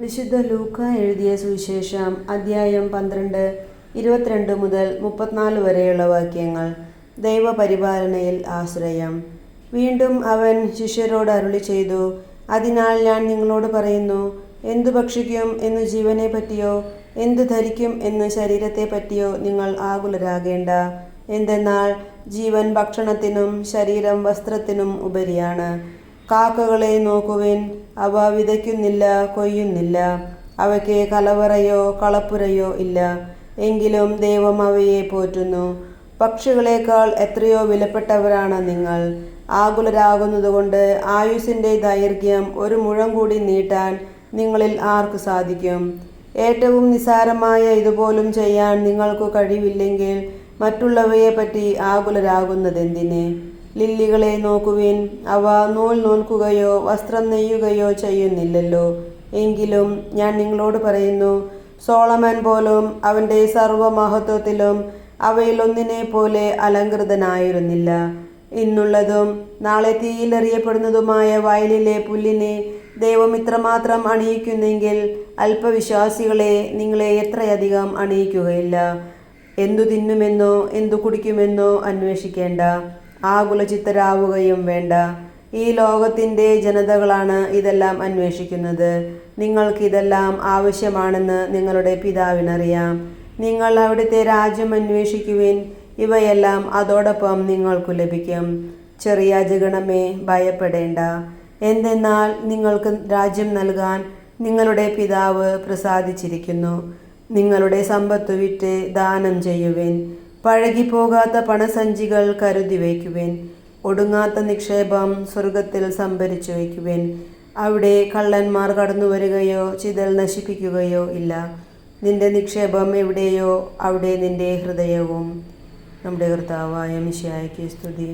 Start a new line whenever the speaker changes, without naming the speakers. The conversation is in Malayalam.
വിശുദ്ധ ലൂക്ക എഴുതിയ സുവിശേഷം അദ്ധ്യായം 12 22 മുതൽ 34 വരെയുള്ള വാക്യങ്ങൾ. ദൈവപരിപാലനയിൽ ആശ്രയം. വീണ്ടും അവൻ ശിഷ്യരോട് അരുളി ചെയ്തു, അതിനാൽ ഞാൻ നിങ്ങളോട് പറയുന്നു, എന്തു ഭക്ഷിക്കും എന്നു ജീവനെ പറ്റിയോ എന്തു ധരിക്കും എന്ന് ശരീരത്തെ പറ്റിയോ നിങ്ങൾ ആകുലരാകേണ്ട. എന്തെന്നാൽ ജീവൻ ഭക്ഷണത്തിനും ശരീരം വസ്ത്രത്തിനും ഉപരിയാണ്. കാക്കകളെ നോക്കുവിൻ, അവ വിതയ്ക്കുന്നില്ല, കൊയ്യുന്നില്ല, അവയ്ക്ക് കലവറയോ കളപ്പുരയോ ഇല്ല, എങ്കിലും ദൈവം അവയെ പോറ്റുന്നു. പക്ഷികളേക്കാൾ എത്രയോ വിലപ്പെട്ടവരാണ് നിങ്ങൾ. ആകുലരാകുന്നതുകൊണ്ട് ആയുസ്സിൻ്റെ ദൈർഘ്യം ഒരു മുഴം കൂടി നീട്ടാൻ നിങ്ങളിൽ ആർക്ക് സാധിക്കും? ഏറ്റവും നിസ്സാരമായ ഇതുപോലും ചെയ്യാൻ നിങ്ങൾക്ക് കഴിവില്ലെങ്കിൽ മറ്റുള്ളവയെപ്പറ്റി ആകുലരാകുന്നതെന്തിന്? ലില്ലികളെ നോക്കുവിൻ, അവ നൂൽ നൂൽക്കുകയോ വസ്ത്രം നെയ്യുകയോ ചെയ്യുന്നില്ലല്ലോ. എങ്കിലും ഞാൻ നിങ്ങളോട് പറയുന്നു, സോളമൻ പോലും അവൻ്റെ സർവമഹത്വത്തിലും അവയിലൊന്നിനെ പോലെ അലങ്കൃതനായിരുന്നില്ല. ഇന്നുള്ളതും നാളെ തീയിലെറിയപ്പെടുന്നതുമായ വയലിലെ പുല്ലിനെ ദൈവം ഇത്രമാത്രം അണിയിക്കുന്നെങ്കിൽ അല്പവിശ്വാസികളെ നിങ്ങളെ എത്രയധികം അണിയിക്കുകയില്ല. എന്തു തിന്നുമെന്നോ എന്തു കുടിക്കുമെന്നോ അന്വേഷിക്കേണ്ട, ആകുലചിത്തരാവുകയും വേണ്ട. ഈ ലോകത്തിൻ്റെ ജനതകളാണ് ഇതെല്ലാം അന്വേഷിക്കുന്നത്. നിങ്ങൾക്കിതെല്ലാം ആവശ്യമാണെന്ന് നിങ്ങളുടെ പിതാവിനറിയാം. നിങ്ങൾ അവിടുത്തെ രാജ്യം അന്വേഷിക്കുവിൻ, ഇവയെല്ലാം അതോടൊപ്പം നിങ്ങൾക്കു ലഭിക്കും. ചെറിയ ജഗണമേ, ഭയപ്പെടേണ്ട. എന്തെന്നാൽ നിങ്ങൾക്ക് രാജ്യം നൽകാൻ നിങ്ങളുടെ പിതാവ് പ്രസാദിച്ചിരിക്കുന്നു. നിങ്ങളുടെ സമ്പത്ത് വിറ്റ് ദാനം ചെയ്യുവിൻ. പഴകിപ്പോകാത്ത പണസഞ്ചികൾ കരുതി വയ്ക്കുവിൻ. ഒടുങ്ങാത്ത നിക്ഷേപം സ്വർഗത്തിൽ സംഭരിച്ചു വയ്ക്കുവിൻ. അവിടെ കള്ളന്മാർ കടന്നു വരികയോ ചിതൽ നശിപ്പിക്കുകയോ ഇല്ല. നിന്റെ നിക്ഷേപം എവിടെയോ അവിടെ നിന്റെ ഹൃദയവും. നമ്മുടെ കർത്താവായ മിശിഹായ്ക്ക് സ്തുതി.